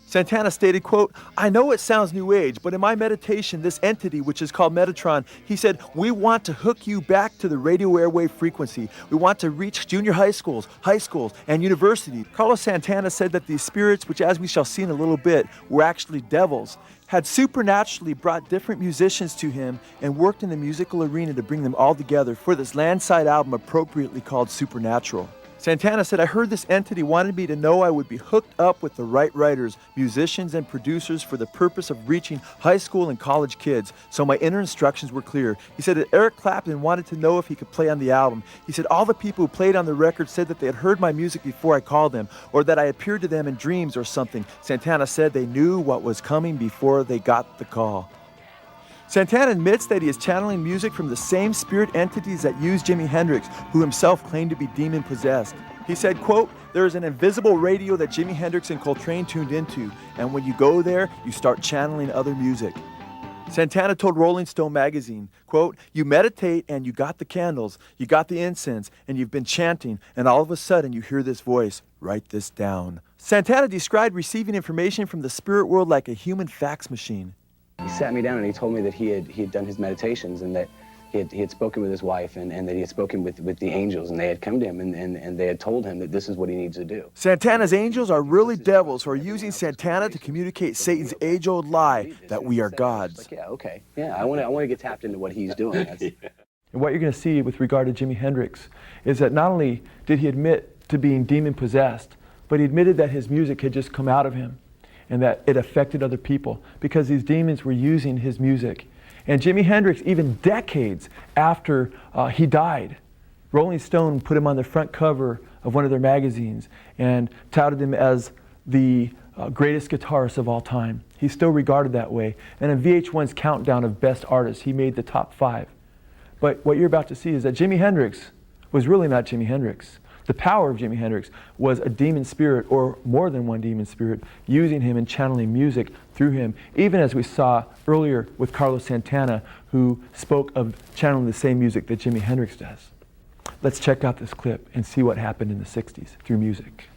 Santana stated, quote, "I know it sounds new age, but in my meditation, this entity, which is called Metatron, he said, we want to hook you back to the radio airwave frequency. We want to reach junior high schools, and universities." Carlos Santana said that these spirits, which as we shall see in a little bit, were actually devils, had supernaturally brought different musicians to him and worked in the musical arena to bring them all together for this Landside album appropriately called Supernatural. Santana said, "I heard this entity wanted me to know I would be hooked up with the right writers, musicians, and producers for the purpose of reaching high school and college kids, so my inner instructions were clear." He said that Eric Clapton wanted to know if he could play on the album. He said, "All the people who played on the record said that they had heard my music before I called them, or that I appeared to them in dreams or something." Santana said they knew what was coming before they got the call. Santana admits that he is channeling music from the same spirit entities that used Jimi Hendrix, who himself claimed to be demon-possessed. He said, quote, "There is an invisible radio that Jimi Hendrix and Coltrane tuned into, and when you go there, you start channeling other music." Santana told Rolling Stone magazine, quote, "You meditate and you got the candles, you got the incense, and you've been chanting, and all of a sudden you hear this voice, write this down." Santana described receiving information from the spirit world like a human fax machine. He sat me down and he told me that he had done his meditations and that he had spoken with his wife and that he had spoken with the angels, and they had come to him and they had told him that this is what he needs to do. Santana's angels are really devils who are using Santana to communicate Satan's age-old lie that we are gods. Like, yeah, okay. Yeah, I want to get tapped into what he's doing. And what you're going to see with regard to Jimi Hendrix is that not only did he admit to being demon-possessed, but he admitted that his music had just come out of him, and that it affected other people because these demons were using his music. And Jimi Hendrix, even decades after he died, Rolling Stone put him on the front cover of one of their magazines and touted him as the greatest guitarist of all time. He's still regarded that way. And in VH1's countdown of best artists, he made the top 5. But what you're about to see is that Jimi Hendrix was really not Jimi Hendrix. The power of Jimi Hendrix was a demon spirit, or more than one demon spirit, using him and channeling music through him, even as we saw earlier with Carlos Santana, who spoke of channeling the same music that Jimi Hendrix does. Let's check out this clip and see what happened in the 60s through music.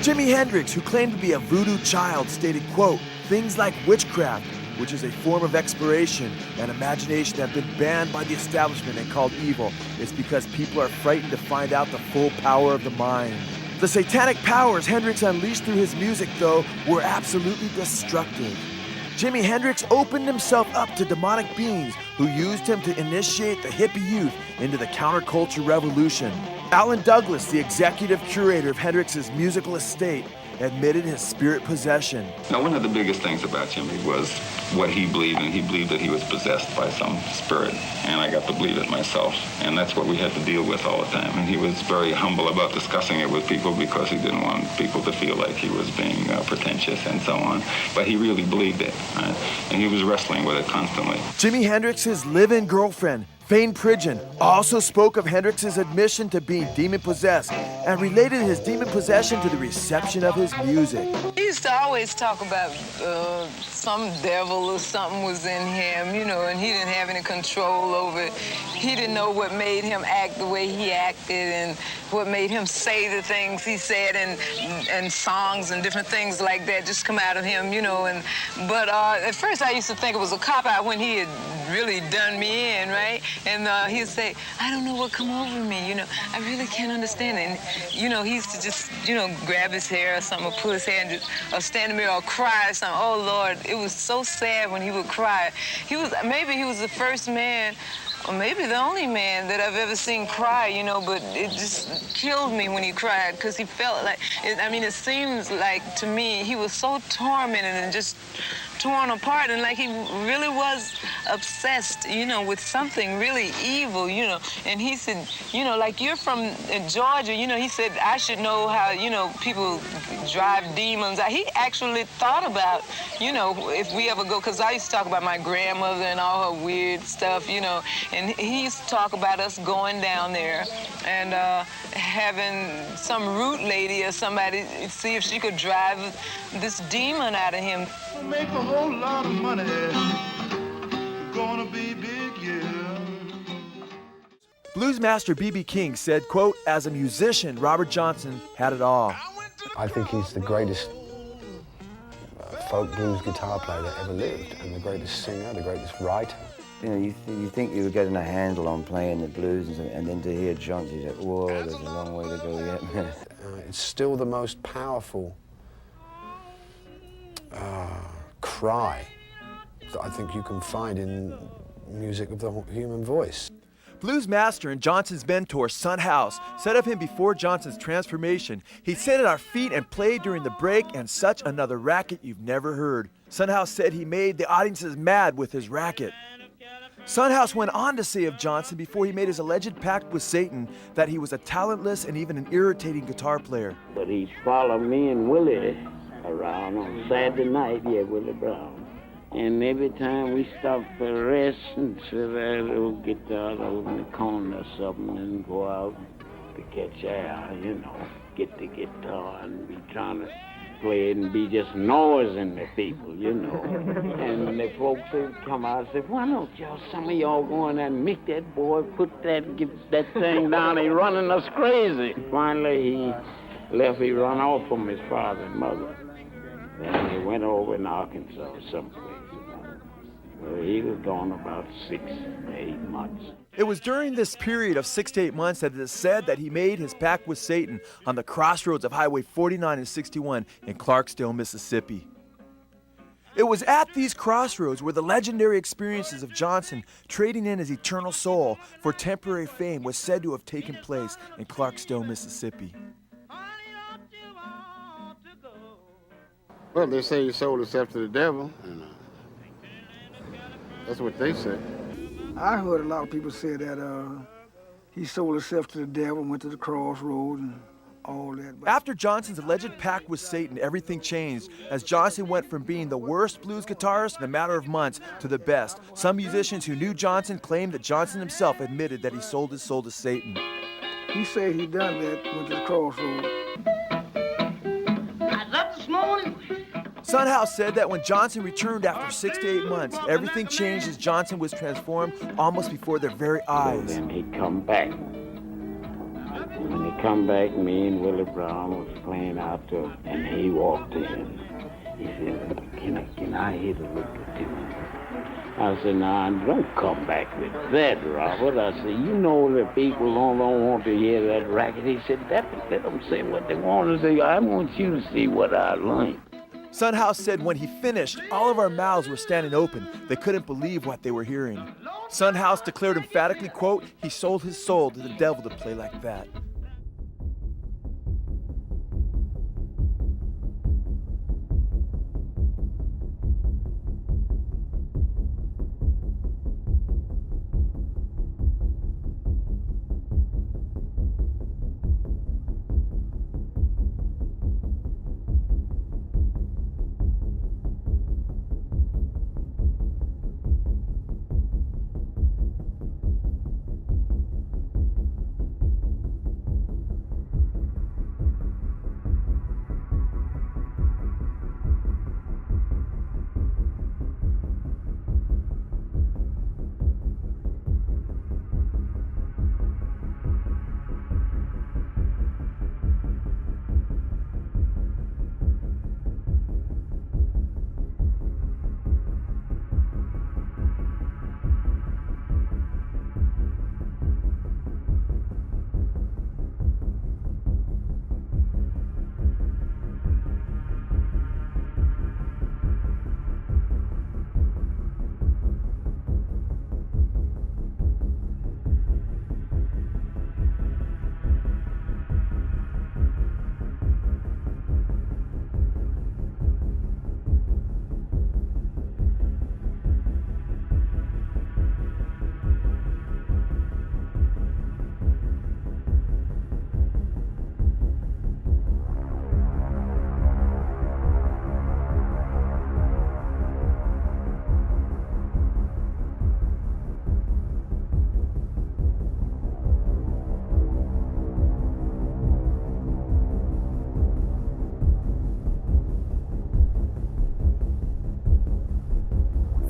Jimi Hendrix, who claimed to be a voodoo child, stated, quote, "Things like witchcraft, which is a form of exploration and imagination, have been banned by the establishment and called evil. It's because people are frightened to find out the full power of the mind." The satanic powers Hendrix unleashed through his music, though, were absolutely destructive. Jimi Hendrix opened himself up to demonic beings who used him to initiate the hippie youth into the counterculture revolution. Alan Douglas, the executive curator of Hendrix's musical estate, admitted his spirit possession. Now, one of the biggest things about Jimmy was what he believed, and he believed that he was possessed by some spirit, and I got to believe it myself, and that's what we had to deal with all the time. And he was very humble about discussing it with people because he didn't want people to feel like he was being pretentious and so on, but he really believed it, right? And he was wrestling with it constantly. Jimi Hendrix's live-in girlfriend, Fane Pridgen, also spoke of Hendrix's admission to being demon-possessed and related his demon possession to the reception of his music. He used to always talk about some devil or something was in him, you know, and he didn't have any control over it. He didn't know what made him act the way he acted and what made him say the things he said, and songs and different things like that just come out of him, you know. But at first I used to think it was a cop-out when he had really done me in, right? And he'd say, "I don't know what come over me, you know, I really can't understand it." And, you know, he used to just, you know, grab his hair or something, or put his hand, or stand in the mirror or cry or something. Oh, Lord, it was so sad when he would cry. Maybe he was the first man, or maybe the only man that I've ever seen cry, you know, but it just killed me when he cried, because he felt like, it seems like to me he was so tormented and just torn apart, and like he really was obsessed, you know, with something really evil, you know. And he said, you know, like, you're from Georgia, you know, he said, I should know how, you know, people drive demons. He actually thought about, you know, if we ever go, because I used to talk about my grandmother and all her weird stuff, you know, and he used to talk about us going down there and having some root lady or somebody see if she could drive this demon out of him. Make a whole lot of money. Gonna be big, yeah. Blues master B.B. King said, quote, "As a musician, Robert Johnson had it all." I think he's the greatest folk blues guitar player that ever lived, and the greatest singer, the greatest writer. You know, you think you were getting a handle on playing the blues, and then to hear Johnson, you say, whoa, there's a long way to go yet. It's still the most powerful cry that I think you can find in music of the human voice. Blues master and Johnson's mentor, Son House, said of him before Johnson's transformation, "He sat at our feet and played during the break, and such another racket you've never heard." Son House said he made the audiences mad with his racket. Son House went on to say of Johnson before he made his alleged pact with Satan that he was a talentless and even an irritating guitar player. But he's followed me and Willie around on Saturday night, Willie Brown. And every time we stop for rest and sit there, we'll get out over in the corner or something and go out to catch air, get the guitar and be trying to play it and be just noising the people, And the folks would come out and say, "Why don't some of y'all go in there and make that boy put get that thing down? He running us crazy." Finally, he left. He run off from his father and mother. Then he went over in Arkansas or someplace. He was gone about 6 to 8 months. It was during this period of 6 to 8 months that it is said that he made his pact with Satan on the crossroads of Highway 49 and 61 in Clarksdale, Mississippi. It was at these crossroads where the legendary experiences of Johnson trading in his eternal soul for temporary fame was said to have taken place in Clarksdale, Mississippi. Well, they say he sold himself to the devil, and that's what they say. I heard a lot of people say that he sold himself to the devil, went to the crossroads and all that. After Johnson's alleged pact with Satan, everything changed as Johnson went from being the worst blues guitarist in a matter of months to the best. Some musicians who knew Johnson claimed that Johnson himself admitted that he sold his soul to Satan. He said he done that, went to the crossroads. I was up this morning. Son House said that when Johnson returned after 6 to 8 months, everything changed as Johnson was transformed almost before their very eyes. Then he come back. When he come back, me and Willie Brown was playing out there, and he walked in. He said, can I hit a little tune? I said, "Nah, don't come back with that, Robert." I said, "You know the people don't want to hear that racket." He said, "Let them say what they want to say. I want you to see what I learned." Son House said when he finished, all of our mouths were standing open. They couldn't believe what they were hearing. Son House declared emphatically, quote, "He sold his soul to the devil to play like that."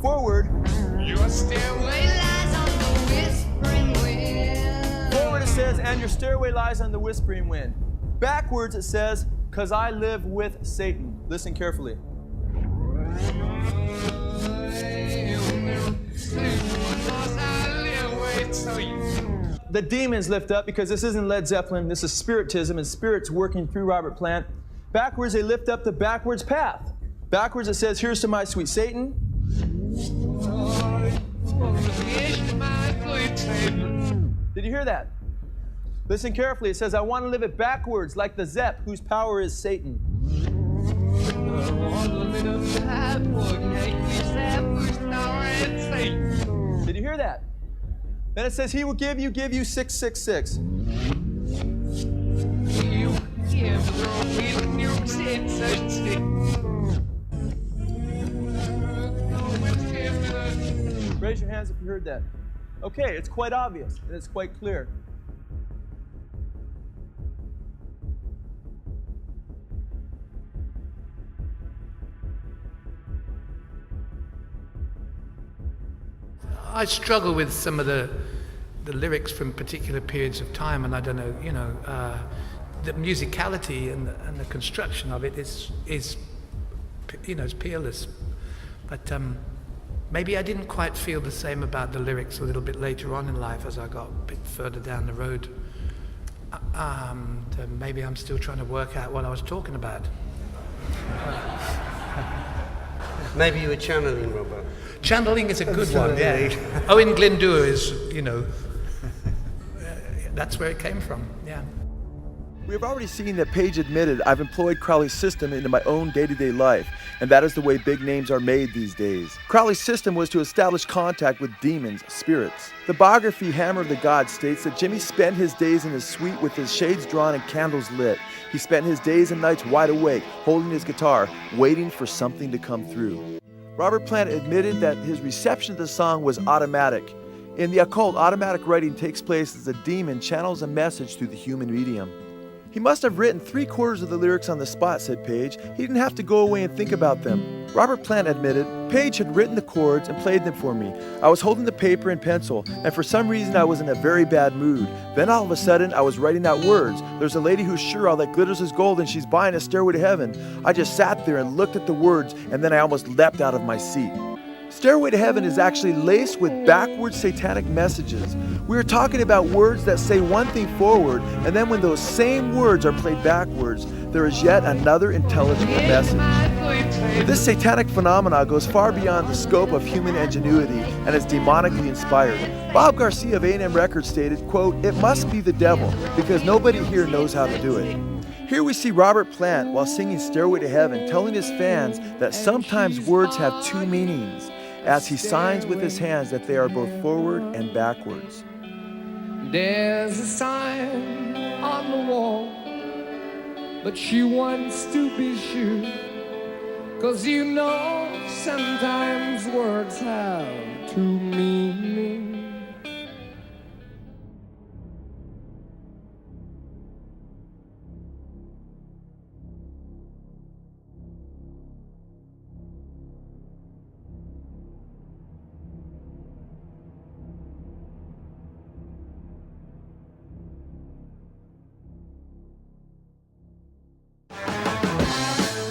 Forward. Your stairway lies on the whispering wind. says, and your stairway lies on the whispering wind. Backwards it says, 'cause I live with Satan. Listen carefully. The demons lift up, because this isn't Led Zeppelin, this is spiritism, and spirits working through Robert Plant. Backwards, they lift up the backwards path. Backwards, it says, here's to my sweet Satan. Did you hear that? Listen carefully. It says, I want to live it backwards, like the Zepp, whose power is Satan. Did you hear that? Then it says, he will give you 666. Raise your hands if you heard that. Okay, it's quite obvious and it's quite clear. I struggle with some of the lyrics from particular periods of time, and I don't know, the musicality and the construction of it is it's peerless. But maybe I didn't quite feel the same about the lyrics a little bit later on in life as I got a bit further down the road. Maybe I'm still trying to work out what I was talking about. Maybe you were channeling, Robert. Channeling is a good one, yeah. Owen Glyndŵr is, that's where it came from, yeah. We have already seen that Page admitted, I've employed Crowley's system into my own day-to-day life, and that is the way big names are made these days. Crowley's system was to establish contact with demons, spirits. The biography Hammer of the Gods states that Jimmy spent his days in his suite with his shades drawn and candles lit. He spent his days and nights wide awake, holding his guitar, waiting for something to come through. Robert Plant admitted that his reception of the song was automatic. In the occult, automatic writing takes place as a demon channels a message through the human medium. He must have written 3/4 of the lyrics on the spot, said Page. He didn't have to go away and think about them. Robert Plant admitted, Page had written the chords and played them for me. I was holding the paper and pencil, and for some reason I was in a very bad mood. Then all of a sudden I was writing out words. There's a lady who's sure all that glitters is gold and she's buying a stairway to heaven. I just sat there and looked at the words, and then I almost leapt out of my seat. Stairway to Heaven is actually laced with backwards satanic messages. We are talking about words that say one thing forward, and then when those same words are played backwards, there is yet another intelligible message. This satanic phenomena goes far beyond the scope of human ingenuity and is demonically inspired. Bob Garcia of A&M Records stated, quote, it must be the devil, because nobody here knows how to do it. Here we see Robert Plant, while singing Stairway to Heaven, telling his fans that sometimes words have two meanings, as he signs with his hands that they are both forward and backwards. There's a sign on the wall, but she wants to be sure, 'cause sometimes words have two meanings.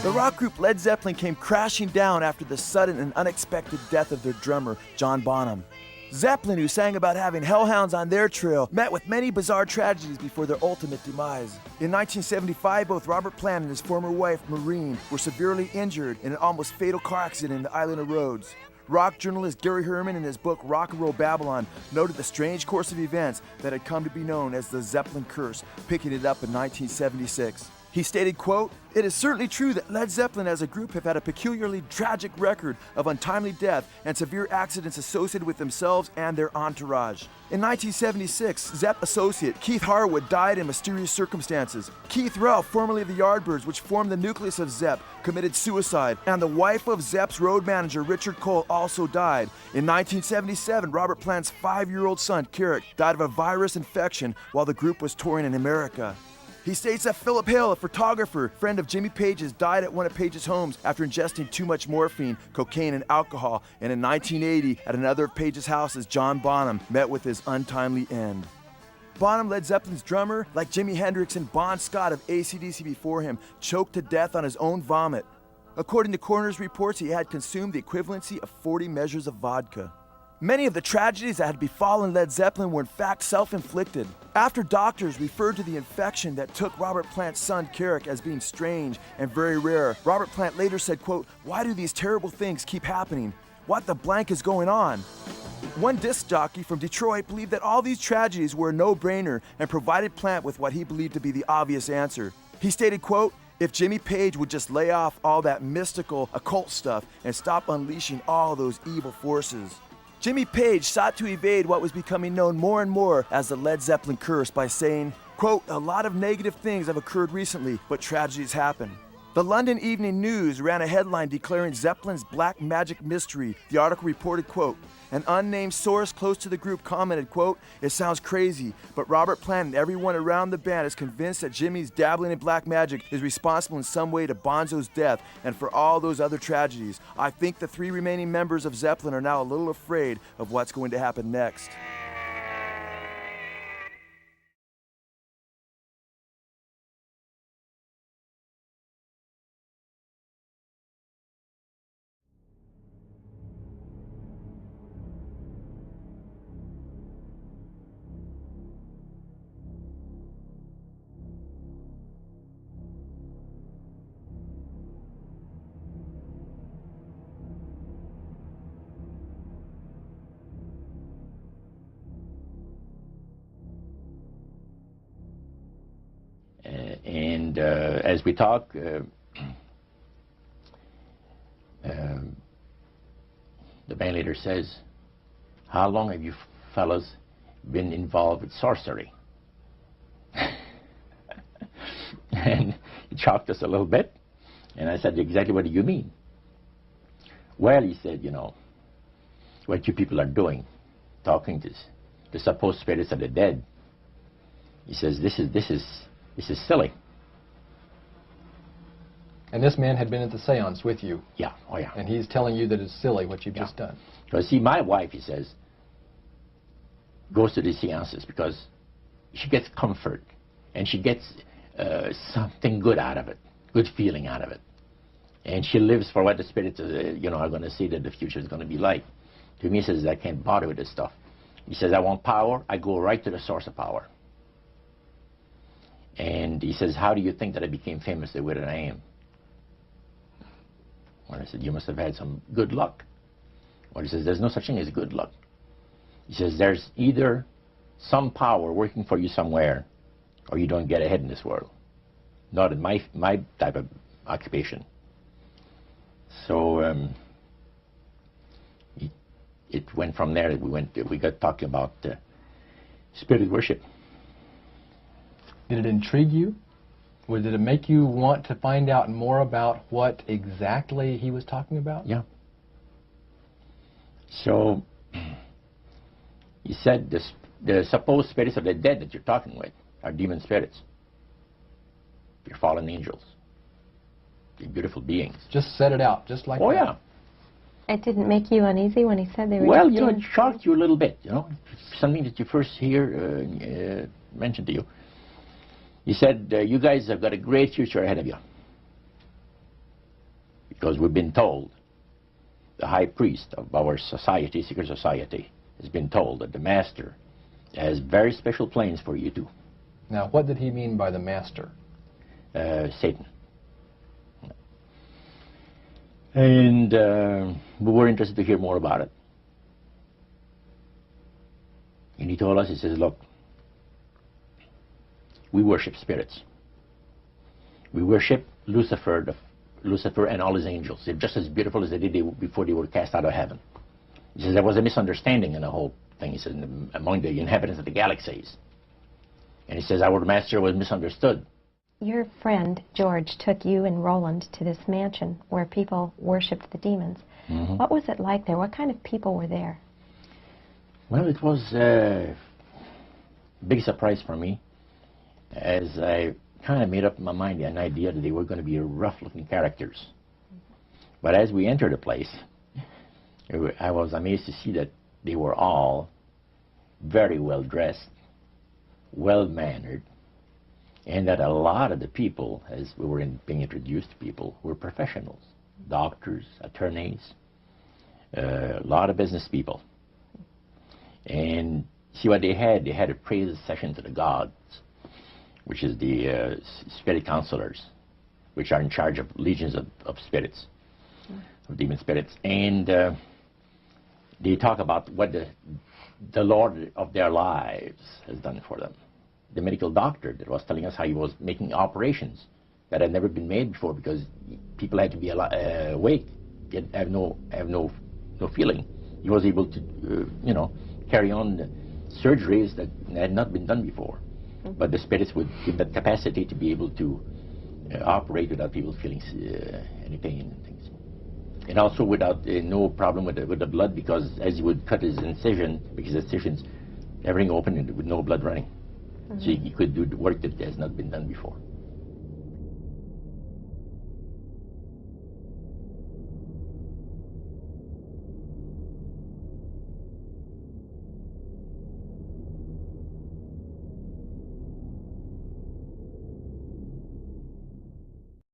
The rock group Led Zeppelin came crashing down after the sudden and unexpected death of their drummer, John Bonham. Zeppelin, who sang about having hellhounds on their trail, met with many bizarre tragedies before their ultimate demise. In 1975, both Robert Plant and his former wife, Maureen, were severely injured in an almost fatal car accident in the island of Rhodes. Rock journalist Gary Herman, in his book Rock and Roll Babylon, noted the strange course of events that had come to be known as the Zeppelin Curse, picking it up in 1976. He stated, quote, it is certainly true that Led Zeppelin as a group have had a peculiarly tragic record of untimely death and severe accidents associated with themselves and their entourage. In 1976, Zepp associate Keith Harwood died in mysterious circumstances. Keith Ralph, formerly of the Yardbirds, which formed the nucleus of Zepp, committed suicide, and the wife of Zepp's road manager, Richard Cole, also died. In 1977, Robert Plant's 5-year-old son, Carrick, died of a virus infection while the group was touring in America. He states that Philip Hale, a photographer, friend of Jimmy Page's, died at one of Page's homes after ingesting too much morphine, cocaine, and alcohol. And in 1980, at another of Page's houses, John Bonham met with his untimely end. Bonham, Led Zeppelin's drummer, like Jimi Hendrix and Bon Scott of AC/DC before him, choked to death on his own vomit. According to coroner's reports, he had consumed the equivalency of 40 measures of vodka. Many of the tragedies that had befallen Led Zeppelin were in fact self-inflicted. After doctors referred to the infection that took Robert Plant's son Carrick as being strange and very rare, Robert Plant later said, quote, "Why do these terrible things keep happening? What the blank is going on?" One disc jockey from Detroit believed that all these tragedies were a no-brainer and provided Plant with what he believed to be the obvious answer. He stated, quote, "If Jimmy Page would just lay off all that mystical, occult stuff and stop unleashing all those evil forces." Jimmy Page sought to evade what was becoming known more and more as the Led Zeppelin curse by saying, quote, "A lot of negative things have occurred recently, but tragedies happen." The London Evening News ran a headline declaring Zeppelin's black magic mystery. The article reported, quote, "An unnamed source close to the group commented, quote, 'It sounds crazy, but Robert Plant and everyone around the band is convinced that Jimmy's dabbling in black magic is responsible in some way to Bonzo's death and for all those other tragedies. I think the 3 remaining members of Zeppelin are now a little afraid of what's going to happen next.'" And as we talk, the band leader says, "How long have you fellas been involved with sorcery?" And he shocked us a little bit. And I said, "Exactly what do you mean?" "Well," he said, "you know, what you people are doing, talking to the supposed spirits of the dead." He says, this is silly." And this man had been at the seance with you. Yeah, oh yeah. And he's telling you that it's silly what you've just done. Because see, my wife, he says, goes to these seances because she gets comfort and she gets something good out of it, good feeling out of it. And she lives for what the spirits are going to see that the future is going to be like. To me, he says, "I can't bother with this stuff." He says, "I want power. I go right to the source of power." And he says, "How do you think that I became famous the way that I am?" Well, I said, "You must have had some good luck." Well, he says, "There's no such thing as good luck." He says, "There's either some power working for you somewhere, or you don't get ahead in this world. Not in my type of occupation." So it went from there. We got talking about spirit worship. Did it intrigue you? Or did it make you want to find out more about what exactly he was talking about? Yeah. So he said the supposed spirits of the dead that you're talking with are demon spirits. They're fallen angels. They're beautiful beings. Just set it out, just like that. Oh, yeah. It didn't make you uneasy when he said they were... Well, you know, it shocked you a little bit, you know. Something that you first hear mentioned to you. He said, "You guys have got a great future ahead of you. Because we've been told, the high priest of our society, secret society, has been told that the master has very special plans for you too." Now, what did he mean by the master? Satan. And we were interested to hear more about it. And he told us, he says, "Look, we worship spirits. We worship Lucifer and all his angels. They're just as beautiful as they did before they were cast out of heaven." He says there was a misunderstanding in the whole thing. He says among the inhabitants of the galaxies. And he says our master was misunderstood. Your friend, George, took you and Roland to this mansion where people worshipped the demons. Mm-hmm. What was it like there? What kind of people were there? Well, it was a big surprise for me, as I kind of made up in my mind an idea that they were going to be rough-looking characters. But as we entered the place, I was amazed to see that they were all very well dressed, well-mannered, and that a lot of the people, as we were being introduced to people, were professionals, doctors, attorneys, a lot of business people. And see what they had a praise session to the gods, which is the spirit counselors, which are in charge of legions of spirits, of demon spirits. And they talk about what the Lord of their lives has done for them. The medical doctor that was telling us how he was making operations that had never been made before because people had to be awake, yet have no feeling. He was able to, carry on the surgeries that had not been done before. But the spirits would give that capacity to be able to operate without people feeling any pain and things. And also without no problem with the blood, because as he would cut his incision, because his incisions, everything open and with no blood running. So he could do the work that has not been done before.